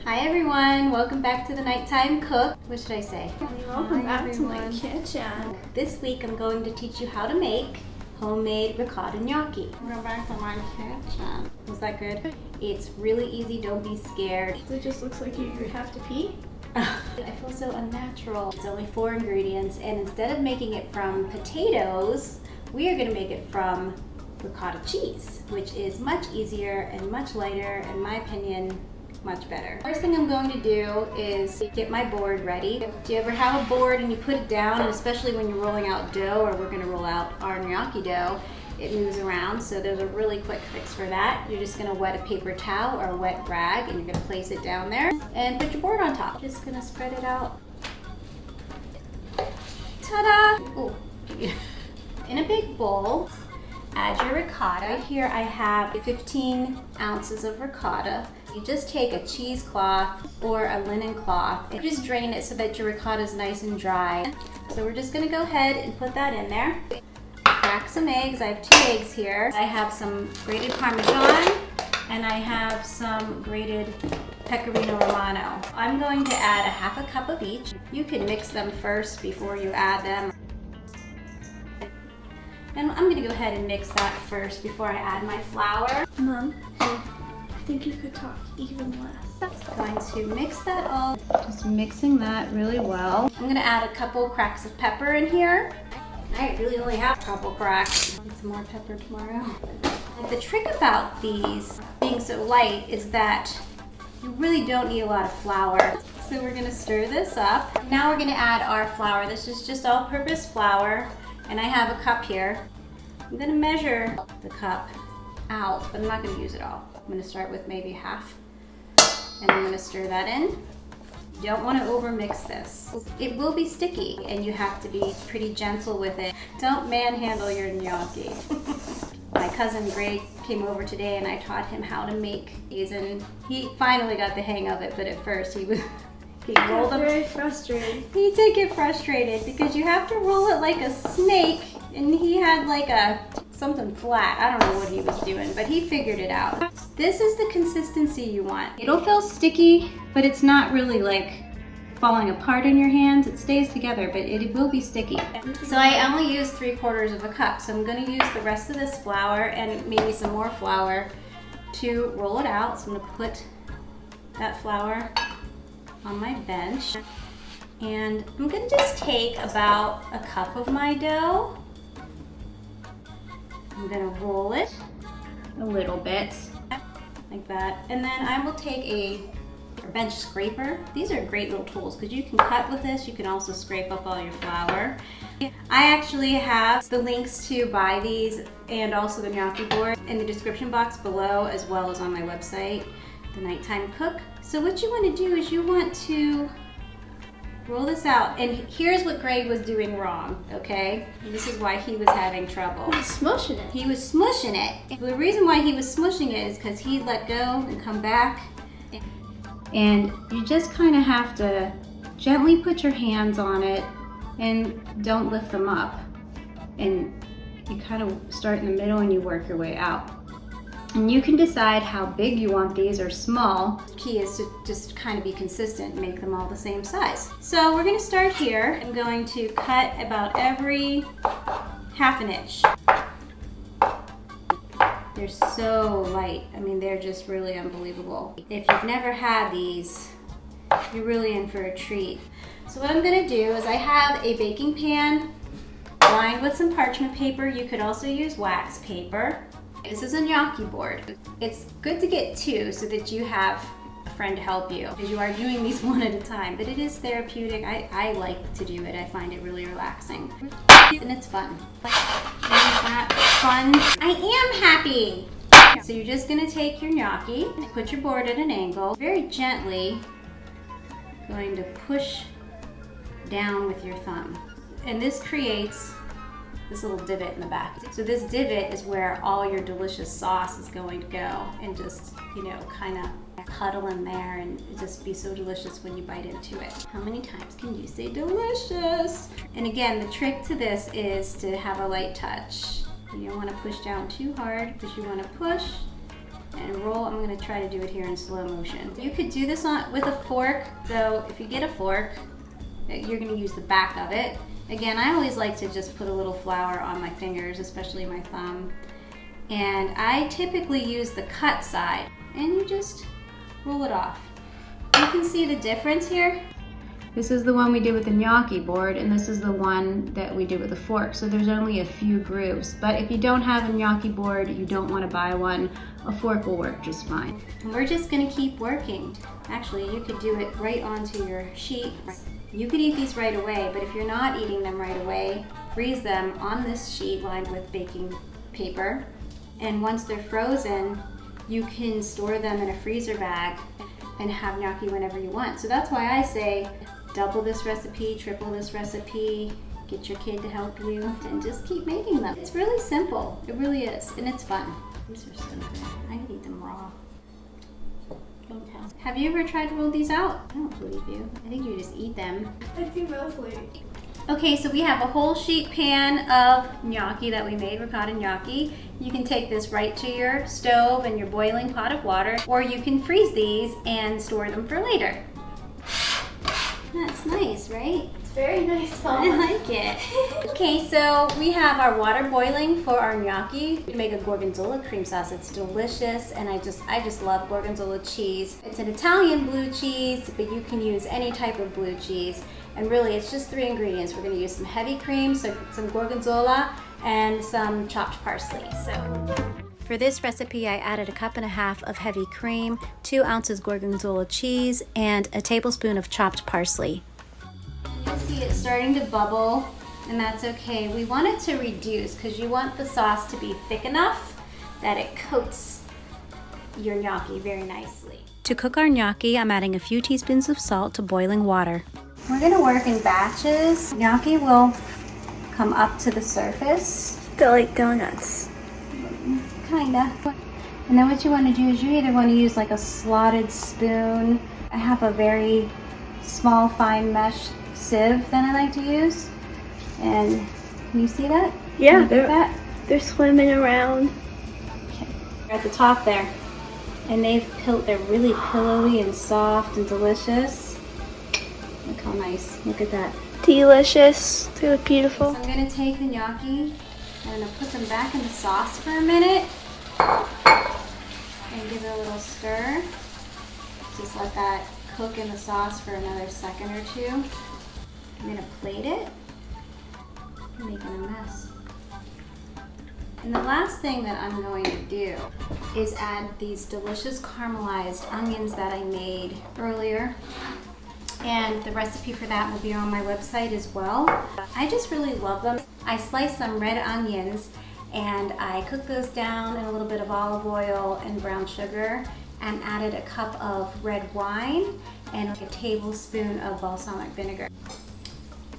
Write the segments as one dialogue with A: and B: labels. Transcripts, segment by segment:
A: Hi everyone, welcome back to the Nighttime Cook. What should I say?
B: Welcome back to my kitchen.
A: This week I'm going to teach you how to make homemade ricotta gnocchi.
B: Go back to my kitchen.
A: Was that good? It's really easy, don't be scared.
B: It just looks like you have to pee.
A: I feel so unnatural. It's only 4 ingredients, and instead of making it from potatoes, we are going to make it from ricotta cheese, which is much easier and much lighter, in my opinion, much better. First thing I'm going to do is get my board ready. Do you ever have a board and you put it down, and especially when you're rolling out dough, or we're going to roll out our gnocchi dough, it moves around, so there's a really quick fix for that. You're just going to wet a paper towel or a wet rag, and you're going to place it down there and put your board on top. Just going to spread it out. Ta-da! Oh. In a big bowl, add your ricotta. Here I have 15 ounces of ricotta. You just take a cheesecloth or a linen cloth and just drain it so that your ricotta is nice and dry. So we're just going to go ahead and put that in there. Crack some eggs. I have 2 eggs here. I have some grated Parmesan and I have some grated Pecorino Romano. I'm going to add a half a cup of each. You can mix them first before you add them. And I'm going to go ahead and mix that first before I add my flour.
B: Mom, I think you could talk even less.
A: I'm going to mix that all, just mixing that really well. I'm going to add a couple cracks of pepper in here. I really only have a couple cracks. Need some more pepper tomorrow. The trick about these being so light is that you really don't need a lot of flour. So we're going to stir this up. Now we're going to add our flour. This is just all-purpose flour, and I have a cup here. I'm going to measure the cup out, but I'm not going to use it all. I'm going to start with maybe half, and I'm going to stir that in. You don't want to overmix this. It will be sticky, and you have to be pretty gentle with it. Don't manhandle your gnocchi. My cousin Greg came over today, and I taught him how to make these, and he finally got the hang of it, but at first he rolled them.
B: Very frustrated.
A: He did get frustrated because you have to roll it like a snake, and he had like something flat. I don't know what he was doing, but he figured it out. This is the consistency you want. It'll feel sticky, but it's not really like falling apart in your hands. It stays together, but it will be sticky. So I only used 3/4 of a cup, so I'm going to use the rest of this flour and maybe some more flour to roll it out. So I'm going to put that flour on my bench, and I'm going to just take about a cup of my dough. I'm going to roll it a little bit like that, and then I will take a bench scraper. These are great little tools because you can cut with this. You can also scrape up all your flour. I actually have the links to buy these and also the gnocchi board in the description box below, as well as on my website, The Nighttime Cook. So what you want to do is you want to roll this out, and here's what Greg was doing wrong, okay? This is why he was having trouble.
B: He was smushing it.
A: He was smushing it. The reason why he was smushing it is because he let go and come back, and you just kind of have to gently put your hands on it and don't lift them up. And you kind of start in the middle and you work your way out. And you can decide how big you want these or small. The key is to just kind of be consistent and make them all the same size. So we're going to start here. I'm going to cut about every 1/2 inch. They're so light. I mean, they're just really unbelievable. If you've never had these, you're really in for a treat. So what I'm going to do is I have a baking pan lined with some parchment paper. You could also use wax paper. This is a gnocchi board. It's good to get 2 so that you have a friend to help you, because you are doing these one at a time, but it is therapeutic. I like to do it. I find it really relaxing. And it's fun. Isn't that fun? I am happy! So you're just gonna take your gnocchi, put your board at an angle, very gently going to push down with your thumb. And this creates this little divot in the back. So this divot is where all your delicious sauce is going to go, and just, you know, kind of cuddle in there and just be so delicious when you bite into it. How many times can you say delicious? And again, the trick to this is to have a light touch. You don't want to push down too hard, because you want to push and roll. I'm gonna try to do it here in slow motion. You could do this with a fork. So if you get a fork, you're gonna use the back of it. Again, I always like to just put a little flour on my fingers, especially my thumb. And I typically use the cut side, and you just roll it off. You can see the difference here. This is the one we did with the gnocchi board, and this is the one that we did with a fork. So there's only a few grooves. But if you don't have a gnocchi board, you don't want to buy one, a fork will work just fine. And we're just gonna keep working. Actually, you could do it right onto your sheet. You could eat these right away, but if you're not eating them right away, freeze them on this sheet lined with baking paper. And once they're frozen, you can store them in a freezer bag and have gnocchi whenever you want. So that's why I say double this recipe, triple this recipe, get your kid to help you, and just keep making them. It's really simple, it really is, and it's fun. These are so good. I could eat them raw. Have you ever tried to roll these out? I don't believe you. I think you just eat them.
B: I think mostly.
A: Okay, so we have a whole sheet pan of gnocchi that we made, ricotta gnocchi. You can take this right to your stove and your boiling pot of water, or you can freeze these and store them for later. That's nice, right?
B: It's very nice, Mom.
A: I like it. Okay, so we have our water boiling for our gnocchi. We make a Gorgonzola cream sauce. It's delicious, and I just love Gorgonzola cheese. It's an Italian blue cheese, but you can use any type of blue cheese. And really, it's just 3 ingredients. We're gonna use some heavy cream, so some Gorgonzola, and some chopped parsley. For this recipe, I added 1.5 cups of heavy cream, 2 ounces Gorgonzola cheese, and a tablespoon of chopped parsley. You'll see it starting to bubble, and that's okay. We want it to reduce because you want the sauce to be thick enough that it coats your gnocchi very nicely. To cook our gnocchi, I'm adding a few teaspoons of salt to boiling water. We're gonna work in batches. Gnocchi will come up to the surface.
B: They're like donuts.
A: Kinda. And then what you want to do is you either want to use like a slotted spoon. I have a very small fine mesh sieve that I like to use. And can you see that?
B: Yeah,
A: they're
B: swimming around.
A: Okay. They're at the top there. And they're really pillowy and soft and delicious. Look how nice. Look at that.
B: Delicious. They look beautiful.
A: So I'm going to take the gnocchi and I'm going to put them back in the sauce for a minute and give it a little stir. Just let that cook in the sauce for another second or two. I'm going to plate it. I'm making a mess. And the last thing that I'm going to do is add these delicious caramelized onions that I made earlier. And the recipe for that will be on my website as well. I just really love them. I sliced some red onions and I cooked those down in a little bit of olive oil and brown sugar and added a cup of red wine and like a tablespoon of balsamic vinegar.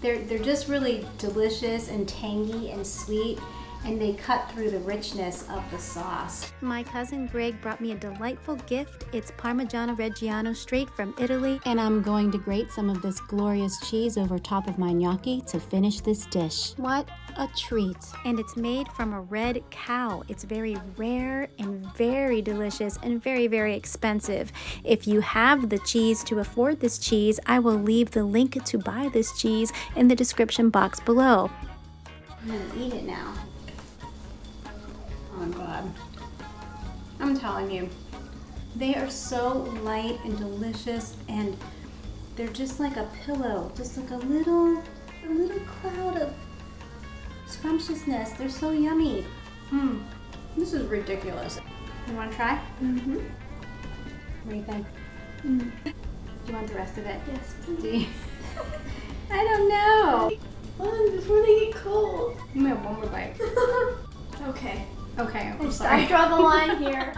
A: They're just really delicious and tangy and sweet, and they cut through the richness of the sauce. My cousin Greg brought me a delightful gift. It's Parmigiano-Reggiano straight from Italy, and I'm going to grate some of this glorious cheese over top of my gnocchi to finish this dish. What a treat. And it's made from a red cow. It's very rare and very delicious and very, very expensive. If you have the cheese to afford this cheese, I will leave the link to buy this cheese in the description box below. I'm gonna eat it now. Oh God. I'm telling you, they are so light and delicious, and they're just like a pillow, just like a little cloud of scrumptiousness. They're so yummy. This is ridiculous. You want to try?
B: Mm-hmm.
A: What do you think?
B: Mm.
A: Do you want the rest of it?
B: Yes,
A: Do
B: please.
A: you? I don't know.
B: Before they get cold.
A: You may have one more bite.
B: Okay.
A: Okay, I'm sorry.
B: I draw the line here.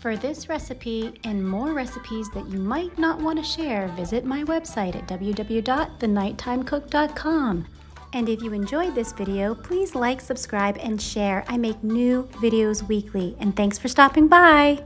A: For this recipe and more recipes that you might not want to share, visit my website at www.thenighttimecook.com. And if you enjoyed this video, please like, subscribe, and share. I make new videos weekly. And thanks for stopping by.